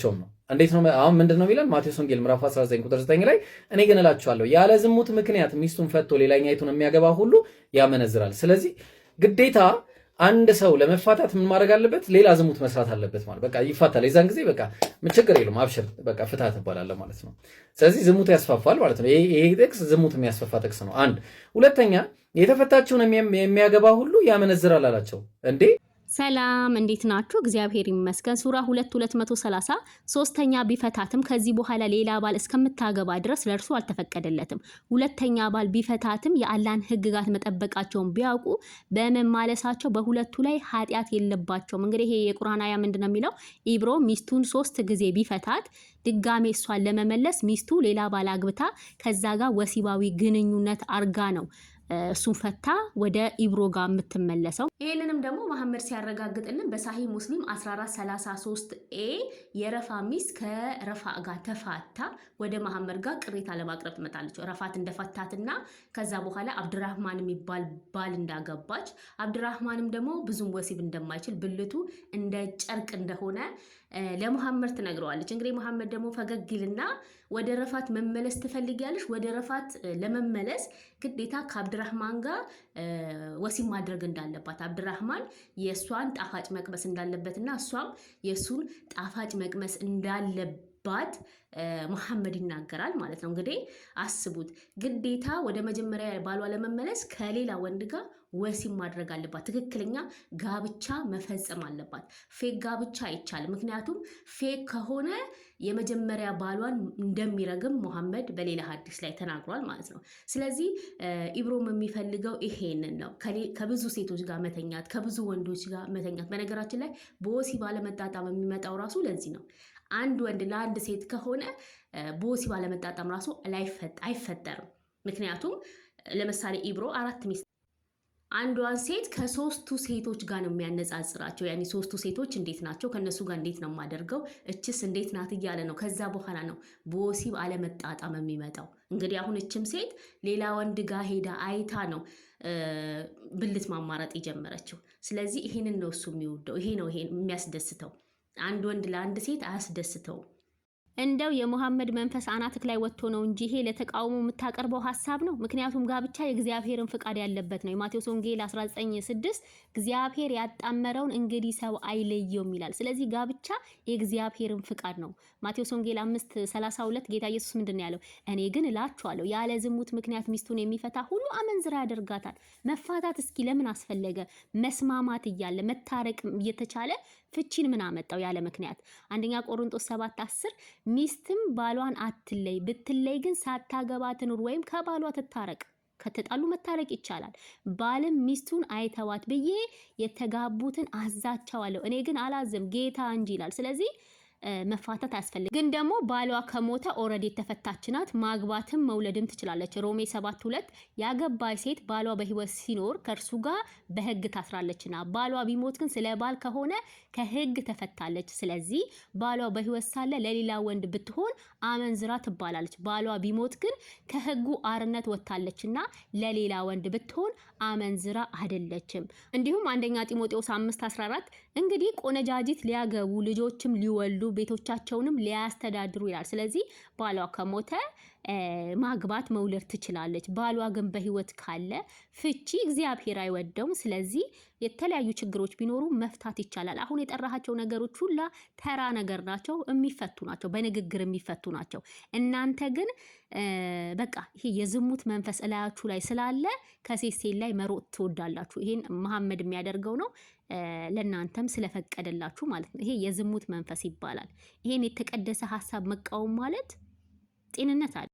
አይገባቸውም ነው። እንዴት ነው አሁን ምንድነው የሚለን ማቴዎስ ወንጌል ምዕራፍ 19 ቁጥር 9 ላይ እኔ ግን እላችኋለሁ ያለ ዝሙት ምክንያት ሚስቱን ፈቶ ሌላኛይቱን የሚያገባ ሁሉ ያመነዝራል። ስለዚህ ግዴታ አንድ ሰው ለመፋታት ምን ማድረግ አለበት? ሌላ ዝሙት መስራት አለበት ማለት በቃ ይፋታል። የዛን ጊዜ በቃ ችግር የለውም አብሽር በቃ ፍታ ትባላለህ ማለት ነው። ስለዚህ ዝሙት ያስፋፋል ማለት ነው። ይሄ ጥቅስ ዝሙት የሚያስፋፋ ጥቅስ ነው። አንድ ሁለተኛ የተፈታችውን የሚያገባ ሁሉ ያመነዝራል አላቸው እንዴ። ሰላም እንዴት ናችሁ? እግዚአብሔር ይመስገን። ሱራ 2:230 ሶስተኛ ቢፈታትም ከዚህ በኋላ ሌላ ባል እስከምታገባ ድረስ ለእርሱ አልተፈቀደለትም። ሁለተኛ ባል ቢፈታትም የአላህን ሕግጋት መጠበቃቸውን ቢያውቁ በመማለሳቸው በሁለቱ ላይ ኃጢአት የለባቸውም። እንግዲህ ይሄ የቁርአን አያ ምንድነው የሚለው? ኢብሮ ሚስቱን 3 ጊዜ ቢፈታት ድጋሜ እሷን ለመመለስ ሚስቱ ሌላ ባል አግብታ ከዛ ጋር ወሲባዊ ግንኙነት አርጋ ነው እሱን ፈታ ወደ ኢብሮ ጋር የምትመለሰው። ይህንንም ደግሞ መሐመድ ሲያረጋግጥልን በሳሂህ ሙስሊም 1433 የረፋ ሚስት ከረፋ ጋር ተፋታ ወደ መሐመድ ጋር ቅሬታ ለማቅረብ ትመጣለች። ረፋት እንደፈታትና ከዛ በኋላ አብድራህማን የሚባል ባል እንዳገባች፣ አብድራህማንም ደግሞ ብዙም ወሲብ እንደማይችል ብልቱ እንደ ጨርቅ እንደሆነ ለመሐመድ ትነግረዋለች። እንግዲህ መሐመድ ደግሞ ፈገግ ይልና ወደ ረፋት መመለስ ትፈልጊያለሽ? ወደ ረፋት ለመመለስ ግዴታ ከአብድራህማን ጋር ወሲብ ማድረግ እንዳለባት፣ አብድራህማን የእሷን ጣፋጭ መቅመስ እንዳለበትና እሷም የእሱን ጣፋጭ መቅመስ እንዳለባት መሐመድ ይናገራል ማለት ነው። እንግዲህ አስቡት፣ ግዴታ ወደ መጀመሪያ ባሏ ለመመለስ ከሌላ ወንድ ጋር ወሲብ ማድረግ አለባት። ትክክለኛ ጋብቻ መፈጸም አለባት። ፌክ ጋብቻ አይቻልም። ምክንያቱም ፌክ ከሆነ የመጀመሪያ ባሏን እንደሚረግም መሐመድ በሌላ ሐዲስ ላይ ተናግሯል ማለት ነው። ስለዚህ ኢብሮም የሚፈልገው ይሄንን ነው፣ ከብዙ ሴቶች ጋር መተኛት፣ ከብዙ ወንዶች ጋር መተኛት። በነገራችን ላይ በወሲብ አለመጣጣም የሚመጣው ራሱ ለዚህ ነው። አንድ ወንድ ለአንድ ሴት ከሆነ በወሲብ አለመጣጣም ራሱ አይፈጠርም። ምክንያቱም ለምሳሌ ኢብሮ 4 ሚስት አንዷን ሴት ከ3ቱ ሴቶች ጋር ነው የሚያነጻጽራቸው። ያኒ 3ቱ ሴቶች እንዴት ናቸው፣ ከነሱ ጋር እንዴት ነው የማደርገው፣ እችስ እንዴት ናት እያለ ነው። ከዛ በኋላ ነው በወሲብ አለመጣጣም የሚመጣው። እንግዲህ አሁን እችም ሴት ሌላ ወንድ ጋር ሄዳ አይታ ነው ብልት ማማረጥ የጀመረችው። ስለዚህ ይሄንን ነው እሱ የሚወደው። ይሄ ነው የሚያስደስተው። አንድ ወንድ ለአንድ ሴት አያስደስተውም። እንደው የሙሐመድ መንፈስ አናትክ ላይ ወጥቶ ነው እንጂ ይሄ ለተቃውሞ የምታቀርበው ሐሳብ ነው። ምክንያቱም ጋብቻ የእግዚአብሔርን ፍቃድ ያለበት ነው። የማቴዎስ ወንጌል 19:6 እግዚአብሔር ያጣመረውን እንግዲህ ሰው አይለየውም ይላል። ስለዚህ ጋብቻ የእግዚአብሔርን ፍቃድ ነው። ማቴዎስ ወንጌል 5:32 ጌታ ኢየሱስ ምንድነው ያለው? እኔ ግን እላችኋለሁ ያለ ዝሙት ምክንያት ሚስቱን የሚፈታ ሁሉ አመንዝራ ያደርጋታል። መፋታት እስኪ ለምን አስፈለገ? መስማማት እያለ መታረቅ እየተቻለ ፍቺን ምን አመጣው ያለ ምክንያት? አንደኛ ቆሮንቶስ 7:10 ሚስትም ባሏን አትለይ፣ ብትለይ ግን ሳታገባ ትኑር ወይም ከባሏ ትታረቅ። ከተጣሉ መታረቅ ይቻላል። ባልም ሚስቱን አይተዋት ብዬ የተጋቡትን አዛቸዋለሁ፣ እኔ ግን አላዝም ጌታ እንጂ ይላል። ስለዚህ መፋታት አያስፈልግም። ግን ደግሞ ባሏ ከሞተ ኦልሬዲ የተፈታች ናት፣ ማግባትም መውለድም ትችላለች። ሮሜ 7:2 ያገባች ሴት ባሏ በህይወት ሲኖር ከእርሱ ጋር በህግ ታስራለችና፣ ባሏ ቢሞት ግን ስለ ባል ከሆነ ከህግ ተፈታለች። ስለዚህ ባሏ በህይወት ሳለ ለሌላ ወንድ ብትሆን አመንዝራ ትባላለች። ባሏ ቢሞት ግን ከህጉ አርነት ወጥታለችና ለሌላ ወንድ ብትሆን አመንዝራ አይደለችም። እንዲሁም አንደኛ ጢሞቴዎስ 5:14 እንግዲህ ቆነጃጅት ሊያገቡ ልጆችም ሊወልዱ ቤቶቻቸውንም ሊያስተዳድሩ ይላል። ስለዚህ ባሏ ከሞተ ማግባት መውለድ ትችላለች። ባሏ ግን በህይወት ካለ ፍቺ እግዚአብሔር አይወደውም። ስለዚህ የተለያዩ ችግሮች ቢኖሩ መፍታት ይቻላል። አሁን የጠራሃቸው ነገሮች ሁላ ተራ ነገር ናቸው፣ የሚፈቱ ናቸው፣ በንግግር የሚፈቱ ናቸው። እናንተ ግን በቃ ይሄ የዝሙት መንፈስ እላያችሁ ላይ ስላለ ከሴት ላይ መሮጥ ትወዳላችሁ። ይሄን መሐመድ የሚያደርገው ነው፣ ለእናንተም ስለፈቀደላችሁ ማለት ነው። ይሄ የዝሙት መንፈስ ይባላል። ይሄን የተቀደሰ ሐሳብ መቃወም ማለት ጤንነት አለ።